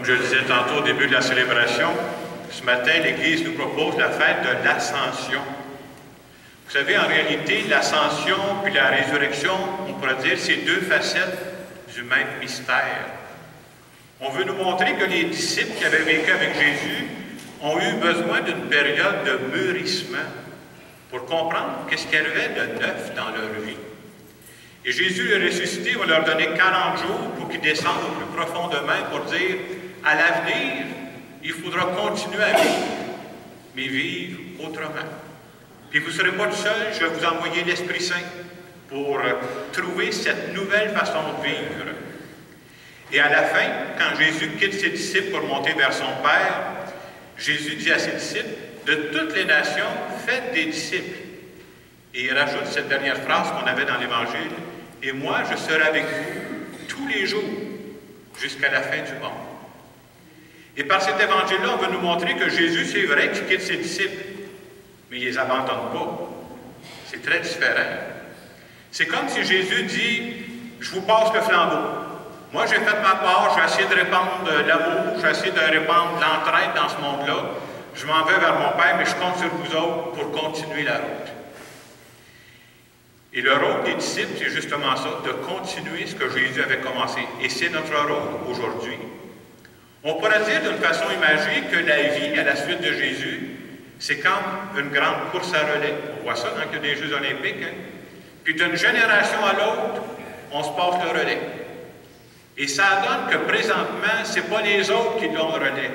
Comme je le disais tantôt au début de la célébration, ce matin, l'Église nous propose la fête de l'Ascension. Vous savez, en réalité, l'Ascension puis la résurrection, on pourrait dire, c'est deux facettes du même mystère. On veut nous montrer que les disciples qui avaient vécu avec Jésus ont eu besoin d'une période de mûrissement pour comprendre qu'est-ce qui arrivait de neuf dans leur vie. Et Jésus, le ressuscité, va leur donner 40 jours pour qu'ils descendent au plus profondément pour dire, à l'avenir, il faudra continuer à vivre, mais vivre autrement. Puis vous ne serez pas tout seul, je vais vous envoyer l'Esprit Saint pour trouver cette nouvelle façon de vivre. Et à la fin, quand Jésus quitte ses disciples pour monter vers son Père, Jésus dit à ses disciples, de toutes les nations, faites des disciples. Et il rajoute cette dernière phrase qu'on avait dans l'Évangile, et moi, je serai avec vous tous les jours, jusqu'à la fin du monde. Et par cet Évangile-là, on veut nous montrer que Jésus, c'est vrai qu'il quitte ses disciples, mais il ne les abandonne pas. C'est très différent. C'est comme si Jésus dit, je vous passe le flambeau. Moi, j'ai fait ma part, je vais essayer de répandre l'amour, je vais essayer de répandre l'entraide dans ce monde-là. Je m'en vais vers mon Père, mais je compte sur vous autres pour continuer la route. Et le rôle des disciples, c'est justement ça, de continuer ce que Jésus avait commencé. Et c'est notre rôle aujourd'hui. On pourrait dire d'une façon imagée que la vie à la suite de Jésus, c'est comme une grande course à relais. On voit ça dans le cas des Jeux olympiques. Hein? Puis d'une génération à l'autre, on se passe le relais. Et ça donne que présentement, ce n'est pas les autres qui l'ont le relais.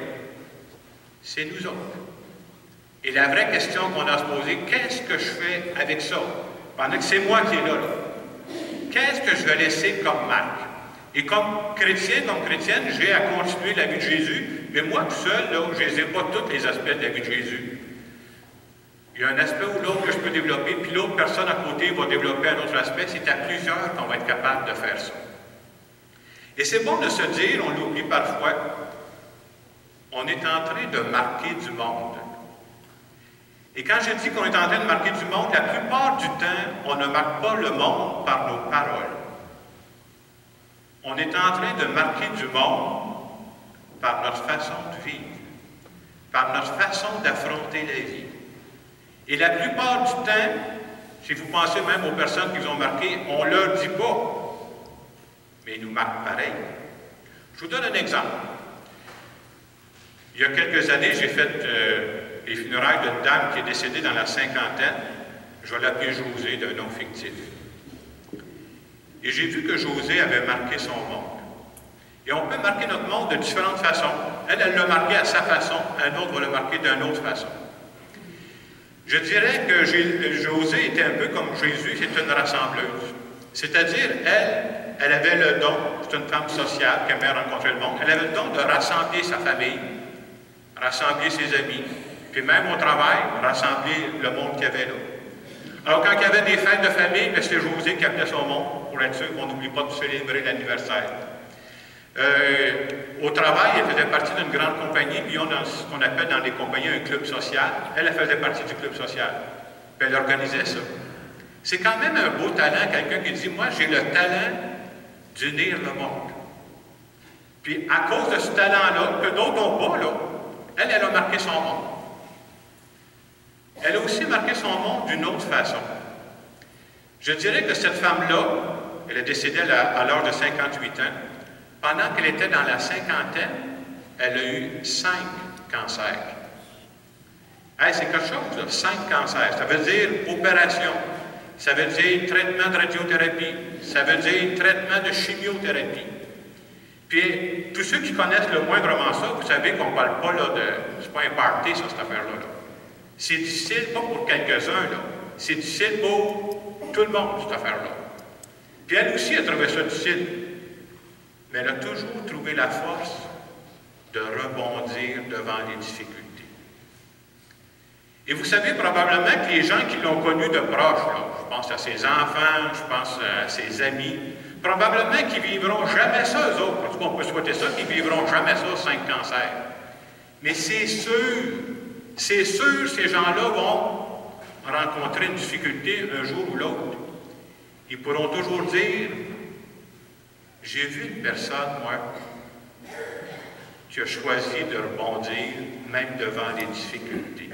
C'est nous autres. Et la vraie question qu'on a à se poser, qu'est-ce que je fais avec ça? Pendant que c'est moi qui est là. Qu'est-ce que je vais laisser comme marque? Et comme chrétien, comme chrétienne, j'ai à continuer la vie de Jésus, mais moi tout seul, là, je ne les ai pas tous les aspects de la vie de Jésus. Il y a un aspect ou l'autre que je peux développer, puis l'autre personne à côté va développer un autre aspect. C'est à plusieurs qu'on va être capable de faire ça. Et c'est bon de se dire, on l'oublie parfois, on est en train de marquer du monde. Et quand je dis qu'on est en train de marquer du monde, la plupart du temps, on ne marque pas le monde par nos paroles. On est en train de marquer du monde par notre façon de vivre, par notre façon d'affronter la vie. Et la plupart du temps, si vous pensez même aux personnes qui vous ont marqué, on ne leur dit pas, mais ils nous marquent pareil. Je vous donne un exemple. Il y a quelques années, j'ai fait les funérailles d'une dame qui est décédée dans la cinquantaine. Je vais l'appeler José, d'un nom fictif. Et j'ai vu que José avait marqué son monde. Et on peut marquer notre monde de différentes façons. Elle l'a marqué à sa façon, un autre va le marquer d'une autre façon. Je dirais que José était un peu comme Jésus, c'est une rassembleuse. C'est-à-dire, elle avait le don, c'est une femme sociale qui aimait rencontrer le monde, elle avait le don de rassembler sa famille, rassembler ses amis, puis même au travail, rassembler le monde qu'il y avait là. Alors, quand il y avait des fêtes de famille, c'était José qui appelait son monde, pour être sûr qu'on n'oublie pas de célébrer l'anniversaire. Au travail, elle faisait partie d'une grande compagnie, puis on a ce qu'on appelle dans les compagnies un club social. Elle faisait partie du club social. Puis elle organisait ça. C'est quand même un beau talent, quelqu'un qui dit, moi, j'ai le talent d'unir le monde. Puis à cause de ce talent-là, que d'autres n'ont pas, là, elle a marqué son monde. Elle a aussi marqué son monde d'une autre façon. Je dirais que cette femme-là, elle est décédée à l'âge de 58 ans. Pendant qu'elle était dans la cinquantaine, elle a eu 5 cancers. Hey, c'est quelque chose, là, 5 cancers. Ça veut dire opération. Ça veut dire traitement de radiothérapie. Ça veut dire traitement de chimiothérapie. Puis, tous ceux qui connaissent le moindrement ça, vous savez qu'on ne parle pas là de... C'est pas un party, ça, cette affaire-là. Là. C'est difficile, pas pour quelques-uns, là. C'est difficile pour tout le monde, cette affaire-là. Puis elle aussi a trouvé ça difficile. Mais elle a toujours trouvé la force de rebondir devant les difficultés. Et vous savez probablement que les gens qui l'ont connue de proche, là, je pense à ses enfants, je pense à ses amis, probablement qu'ils ne vivront jamais ça, eux autres. En tout cas, on peut souhaiter ça, qu'ils ne vivront jamais ça, 5 cancers. Mais c'est sûr, ces gens-là vont rencontrer une difficulté un jour ou l'autre. Ils pourront toujours dire, j'ai vu une personne, moi, qui qui a choisi de rebondir même devant les difficultés.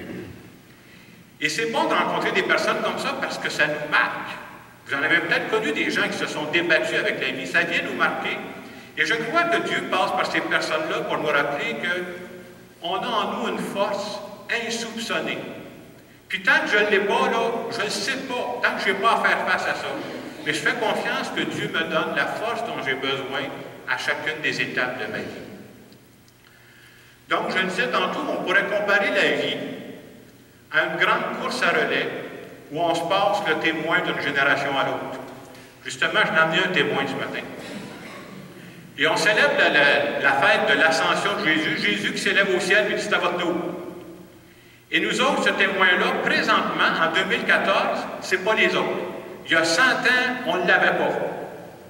Et c'est bon de rencontrer des personnes comme ça parce que ça nous marque. Vous en avez peut-être connu des gens qui se sont débattus avec la vie. Ça vient nous marquer. Et je crois que Dieu passe par ces personnes-là pour nous rappeler qu'on a en nous une force insoupçonnée. Puis tant que je ne l'ai pas, là, je ne sais pas, tant que je n'ai pas à faire face à ça. Mais je fais confiance que Dieu me donne la force dont j'ai besoin à chacune des étapes de ma vie. Donc, je le disais tantôt, on pourrait comparer la vie à une grande course à relais où on se passe le témoin d'une génération à l'autre. Justement, je n'ai amené un témoin ce matin. Et on célèbre la fête de l'ascension de Jésus, Jésus qui s'élève au ciel et dit « c'est à votre tour ». Et nous autres, ce témoin-là, présentement, en 2014, ce n'est pas les autres. Il y a 100 ans, on ne l'avait pas.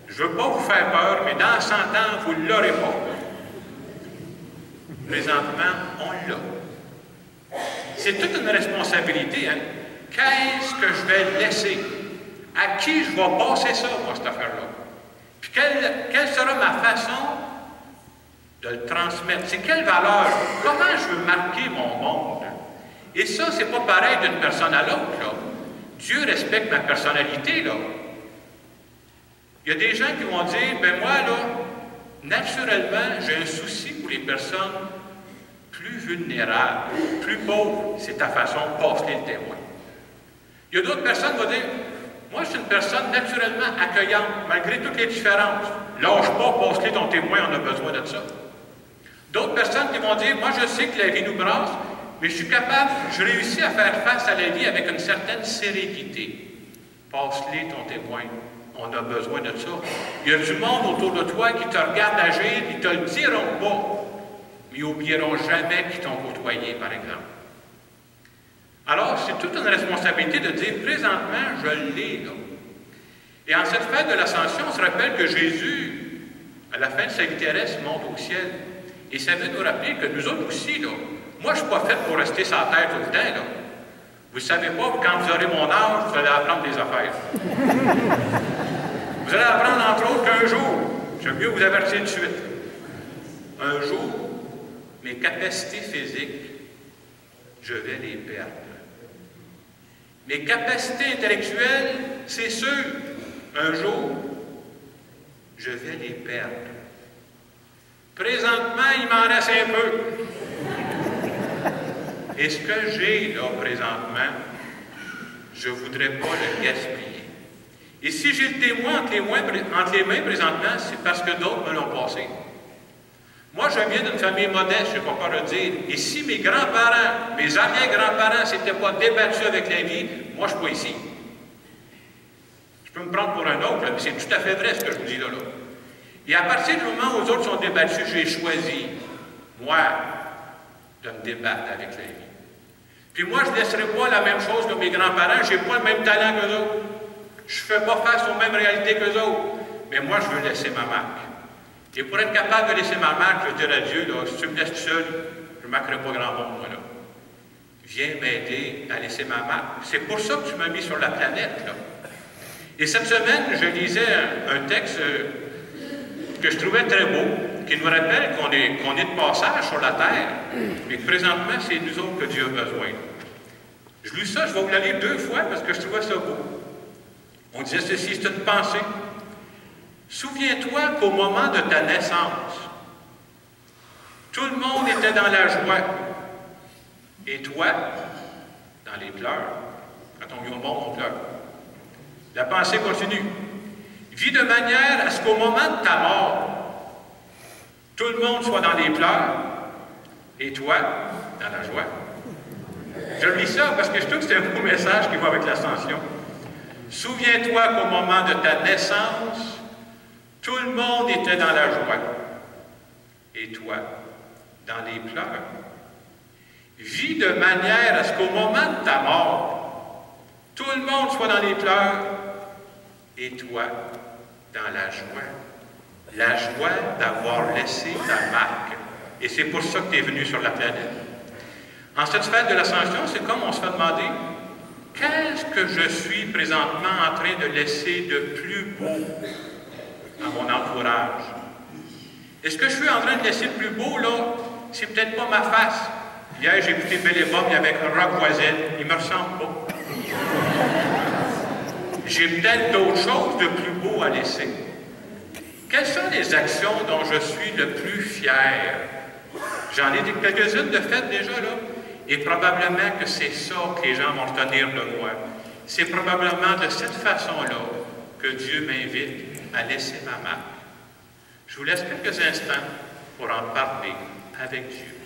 Je ne veux pas vous faire peur, mais dans 100 ans, vous ne l'aurez pas. Présentement, on l'a. C'est toute une responsabilité. Hein? Qu'est-ce que je vais laisser? À qui je vais passer ça, moi, cette affaire-là? Puis quelle sera ma façon de le transmettre? C'est quelle valeur? Comment je veux marquer mon monde? Et ça, c'est pas pareil d'une personne à l'autre, là. Dieu respecte ma personnalité, là. Il y a des gens qui vont dire, ben moi, là, naturellement, j'ai un souci pour les personnes plus vulnérables, plus pauvres. C'est ta façon, passe-les le témoin. Il y a d'autres personnes qui vont dire, moi, je suis une personne naturellement accueillante, malgré toutes les différences. Lâche pas, passe-les ton témoin, on a besoin de ça. D'autres personnes qui vont dire, moi, je sais que la vie nous brasse, mais je suis capable, je réussis à faire face à la vie avec une certaine sérénité. Passe-les ton témoin. On a besoin de ça. Il y a du monde autour de toi qui te regarde agir, ils ne te le diront pas, mais ils n'oublieront jamais qu'ils t'ont côtoyé, par exemple. Alors, c'est toute une responsabilité de dire, présentement, je l'ai, là. Et en cette fête de l'Ascension, on se rappelle que Jésus, à la fin de sa vie terrestre, monte au ciel. Et ça veut nous rappeler que nous autres aussi, là, moi, je ne suis pas fait pour rester sans terre tout le temps, là. Vous ne savez pas, quand vous aurez mon âge, vous allez apprendre des affaires. Vous allez apprendre, entre autres, qu'un jour, j'aime mieux vous avertir tout de suite, un jour, mes capacités physiques, je vais les perdre. Mes capacités intellectuelles, c'est sûr, un jour, je vais les perdre. Présentement, il m'en reste un peu. Et ce que j'ai là présentement, je ne voudrais pas le gaspiller. Et si j'ai le témoin entre les mains présentement, c'est parce que d'autres me l'ont passé. Moi, je viens d'une famille modeste, je n'ai pas peur de le dire. Et si mes grands-parents, mes arrière-grands-parents ne s'étaient pas débattus avec la vie, moi, je ne suis pas ici. Je peux me prendre pour un autre, mais c'est tout à fait vrai ce que je vous dis là. Et à partir du moment où les autres sont débattus, j'ai choisi, moi, de me débattre avec la vie. Puis moi, je ne laisserai pas la même chose que mes grands-parents. Je n'ai pas le même talent qu'eux autres. Je ne fais pas face aux mêmes réalités qu'eux autres. Mais moi, je veux laisser ma marque. Et pour être capable de laisser ma marque, je veux dire à Dieu, là, si tu me laisses tout seul, je ne marquerai pas grand monde, moi, là. Viens m'aider à laisser ma marque. C'est pour ça que tu m'as mis sur la planète, là. Et cette semaine, je lisais un texte que je trouvais très beau, qui nous rappelle qu'on est de passage sur la terre, mais que présentement, c'est nous autres que Dieu a besoin. Je lis ça, je vais vous la lire 2 fois parce que je trouvais ça beau. On disait ceci, c'est une pensée. Souviens-toi qu'au moment de ta naissance, tout le monde était dans la joie. Et toi, dans les pleurs. Quand on vit au monde, on pleure. La pensée continue. Vis de manière à ce qu'au moment de ta mort, tout le monde soit dans les pleurs, et toi, dans la joie. Je lis ça parce que je trouve que c'est un beau message qui va avec l'ascension. Souviens-toi qu'au moment de ta naissance, tout le monde était dans la joie, et toi, dans les pleurs. Vis de manière à ce qu'au moment de ta mort, tout le monde soit dans les pleurs, et toi, dans la joie. La joie d'avoir laissé ta marque. Et c'est pour ça que tu es venu sur la planète. En cette fête de l'Ascension, c'est comme on se fait demander, qu'est-ce que je suis présentement en train de laisser de plus beau à mon entourage? Est-ce que je suis en train de laisser le plus beau, là, c'est peut-être pas ma face. Hier, j'ai écouté Bellébum avec Rock Voisine. Il me ressemble pas. J'ai peut-être d'autres choses de plus beau à laisser. Quelles sont les actions dont je suis le plus fier? J'en ai quelques-unes de faites déjà, là. Et probablement que c'est ça que les gens vont retenir de moi. C'est probablement de cette façon-là que Dieu m'invite à laisser ma marque. Je vous laisse quelques instants pour en parler avec Dieu.